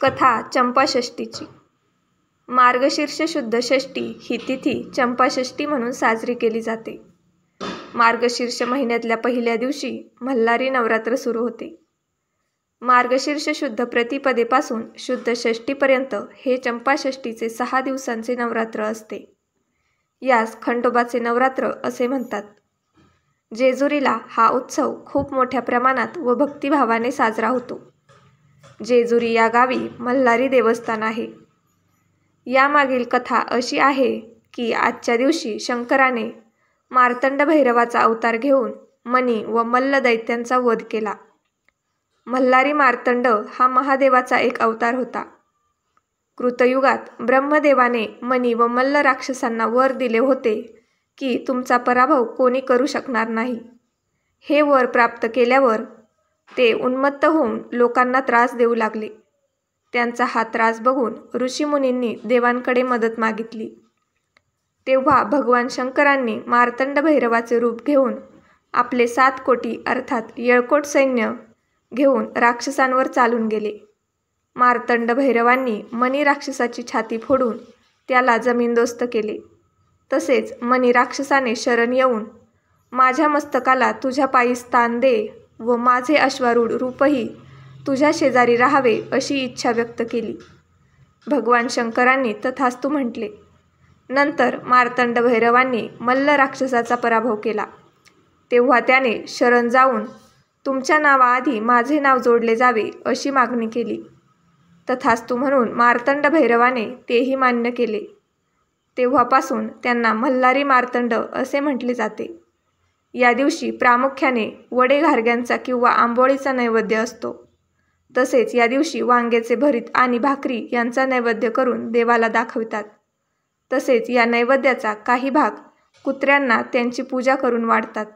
कथा चंपाषष्ठीची. मार्गशीर्ष शुद्ध षष्ठी ही तिथी चंपाषष्ठी म्हणून साजरी केली जाते. मार्गशीर्ष महिन्यातल्या पहिल्या दिवशी मल्हारी नवरात्र सुरू होते. मार्गशीर्ष शुद्ध प्रतिपदेपासून शुद्ध षष्ठीपर्यंत हे चंपाषष्ठीचे 6 दिवसांचे नवरात्र असते. यास खंडोबाचे नवरात्र असे म्हणतात. जेजुरीला हा उत्सव खूप मोठ्या प्रमाणात व भक्तिभावाने साजरा होतो. जेजुरी या गावी मल्हारी देवस्थान आहे. यामागील कथा अशी आहे की आजच्या दिवशी शंकराने मार्तंड भैरवाचा अवतार घेऊन मनी व मल्ल दैत्यांचा वध केला. मल्हारी मार्तंड हा महादेवाचा एक अवतार होता. कृतयुगात ब्रह्मदेवाने मनी व मल्ल राक्षसांना वर दिले होते की तुमचा पराभव कोणी करू शकणार नाही. हे वर प्राप्त केल्यावर ते उन्मत्त होऊन लोकांना त्रास देऊ लागले. त्यांचा हा त्रास बघून ऋषीमुनींनी देवांकडे मदत मागितली. तेव्हा भगवान शंकरांनी मार्तंड भैरवाचे रूप घेऊन आपले 7 कोटी अर्थात येळकोट सैन्य घेऊन राक्षसांवर चालून गेले. मार्तंड भैरवांनी मनी राक्षसाची छाती फोडून त्याला जमीनदोस्त केले. तसेच मनी राक्षसाने शरण येऊन माझ्या मस्तकाला तुझ्या पायी स्थान दे व माझे अश्वारूढ रूपही तुझ्या शेजारी राहावे अशी इच्छा व्यक्त केली. भगवान शंकरांनी तथास्तु म्हटले. नंतर मार्तंड भैरवांनी मल्ल राक्षसाचा पराभव केला. तेव्हा त्याने शरण जाऊन तुमच्या नावाआधी माझे नाव जोडले जावे अशी मागणी केली. तथास्तु म्हणून मार्तंड भैरवाने तेही मान्य केले. तेव्हापासून त्यांना मल्हारी मार्तंड असे म्हटले जाते. या दिवशी प्रामुख्याने वडे घारग्यांचा किंवा आंबोळीचा नैवेद्य असतो. तसेच या दिवशी वांग्याचे भरीत आणि भाकरी यांचा नैवेद्य करून देवाला दाखवितात. तसेच या नैवेद्याचा काही भाग कुत्र्यांना त्यांची पूजा करून वाढतात.